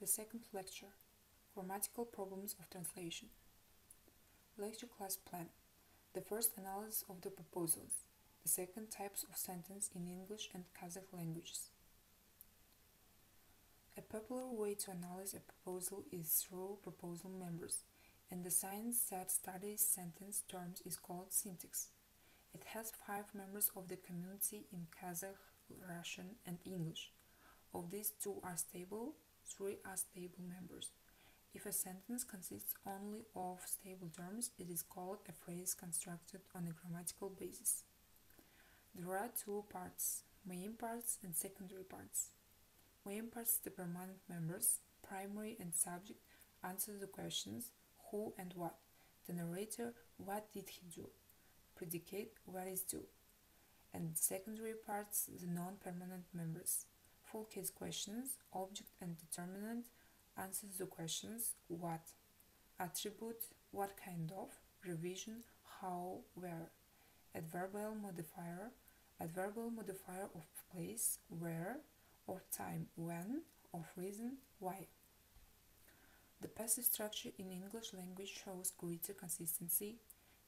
The second lecture, Grammatical Problems of Translation. Lecture class plan. The first, analysis of the proposals. The second, types of sentence in English and Kazakh languages. A popular way to analyze a proposal is through proposal members, and the science that studies sentence terms is called syntax. It has 5 members of the community in Kazakh, Russian, and English. Of these, 2 are stable, 3 are stable members. If a sentence consists only of stable terms, it is called a phrase constructed on a grammatical basis. There are 2 parts, main parts and secondary parts. Main parts, the permanent members, primary and subject, answer the questions who and what. The narrator, what did he do? Predicate, where is do. And secondary parts, the non-permanent members. Full case questions, object and determinant, answers the questions what, attribute, what kind of, revision, how, where. Adverbial modifier of place, where, of time, when, of reason, why. The passive structure in English language shows greater consistency,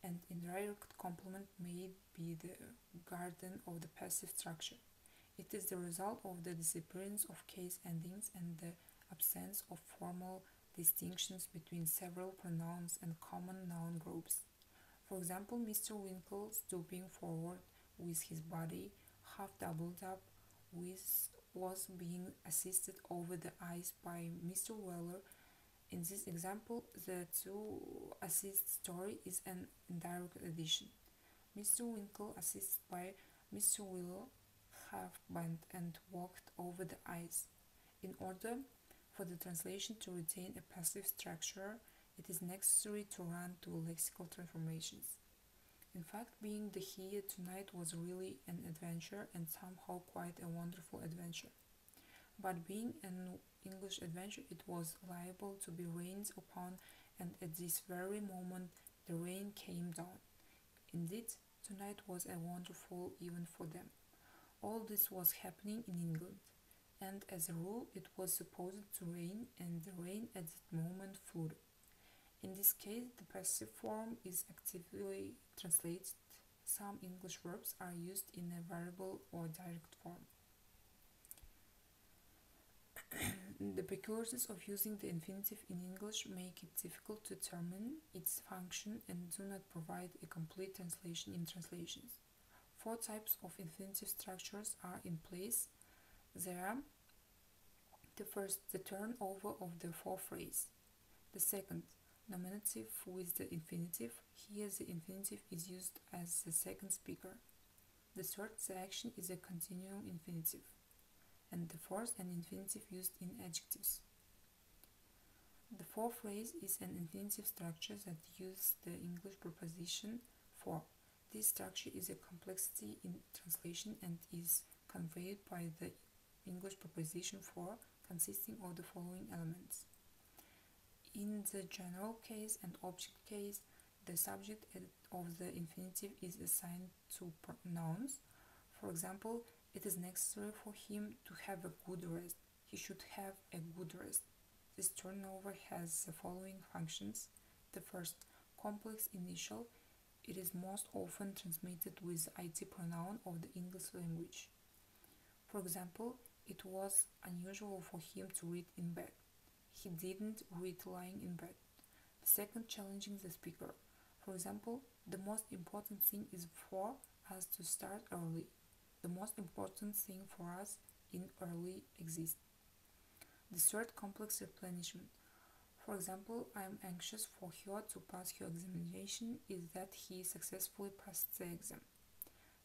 and indirect complement may be the guardian of the passive structure. It is the result of the disappearance of case endings and the absence of formal distinctions between several pronouns and common noun groups. For example, Mr. Winkle stooping forward with his body half doubled up was being assisted over the ice by Mr. Weller. In this example, the to assist story is an indirect addition. Mr. Winkle assisted by Mr. Willow half bent and walked over the ice. In order for the translation to retain a passive structure, it is necessary to run 2 lexical transformations. In fact, being the here tonight was really an adventure and somehow quite a wonderful adventure. But being an English adventure, it was liable to be rained upon, and at this very moment the rain came down. Indeed, tonight was a wonderful event for them. All this was happening in England, and as a rule it was supposed to rain, and the rain at that moment flew. In this case, the passive form is actively translated. Some English verbs are used in a variable or direct form. The peculiarities of using the infinitive in English make it difficult to determine its function and do not provide a complete translation in translations. 4 types of infinitive structures are in place. They are: the first, the turnover of the 4 phrase. The second, nominative with the infinitive. Here the infinitive is used as the second speaker. The third, the action is a continuum infinitive. And the fourth, an infinitive used in adjectives. The 4th phrase is an infinitive structure that uses the English preposition for. This structure is a complexity in translation and is conveyed by the English preposition for, consisting of the following elements. In the general case and object case, the subject of the infinitive is assigned to nouns. For example, it is necessary for him to have a good rest. He should have a good rest. This turnover has the following functions. The first, complex initial. It is most often transmitted with the IT pronoun of the English language. For example, it was unusual for him to read in bed. He didn't read lying in bed. The second, challenging the speaker. For example, the most important thing is for us to start early. The most important thing for us in early exists. The third, complex replenishment. For example, I am anxious for her to pass her examination is that he successfully passed the exam.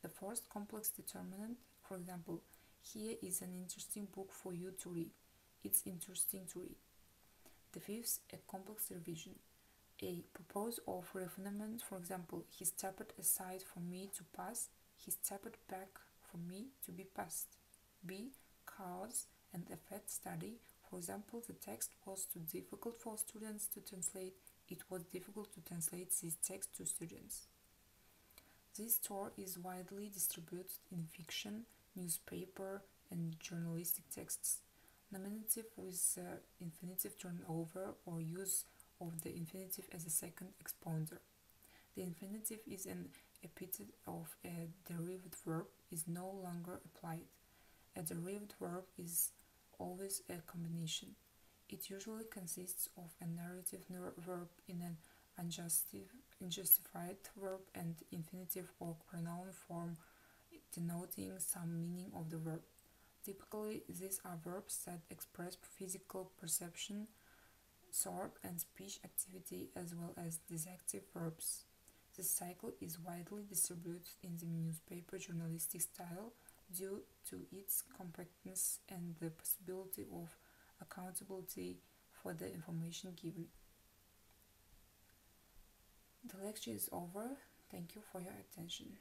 The fourth, complex determinant. For example, here is an interesting book for you to read. It's interesting to read. The fifth, a complex revision. A, purpose of refinement. For example, he stepped aside for me to pass. He stepped back for me to be passed. B, cause and effect study. For example, the text was too difficult for students to translate. It was difficult to translate this text to students. This story is widely distributed in fiction, newspaper, and journalistic texts. Nominative with infinitive turned over or use of the infinitive as a second expounder. The infinitive is an epithet of a derived verb is no longer applied. A derived verb is always a combination. It usually consists of a narrative verb in an unjustified verb and infinitive or pronoun form denoting some meaning of the verb. Typically, these are verbs that express physical perception, thought, and speech activity as well as disjunctive verbs. This cycle is widely distributed in the newspaper journalistic style due to its compactness and the possibility of accountability for the information given. The lecture is over. Thank you for your attention.